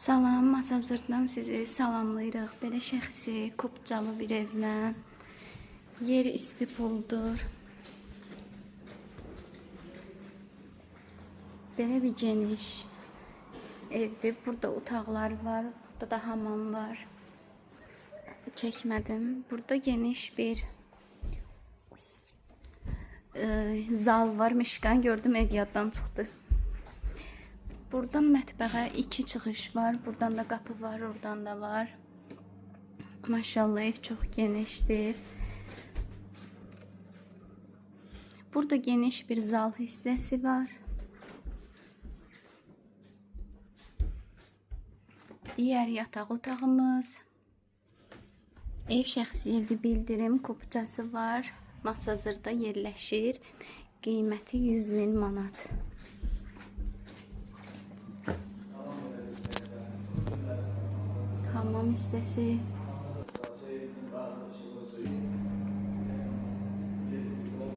Salam, Masazırdan sizi salamlayırıq. Belə şəxsi, kupcalı bir evlə. Yer istipoldur. Belə bir geniş evdir. Burada otaqlar var, burada da hamam var. Çəkmədim. Burada geniş bir zal var. Mişqan gördüm, ev yaddan çıxdı. Buradan mətbəxə 2 çıxış var. Buradan da qapı var, oradan da var. Maşallah ev çox genişdir. Burada geniş bir zal hissəsi var. Diğer yataq otağımız. Ev şəxsi evli bildirim kupçası var. Masazırda yerləşir. Qiyməti 100.000 manat. Hamam hissəsi.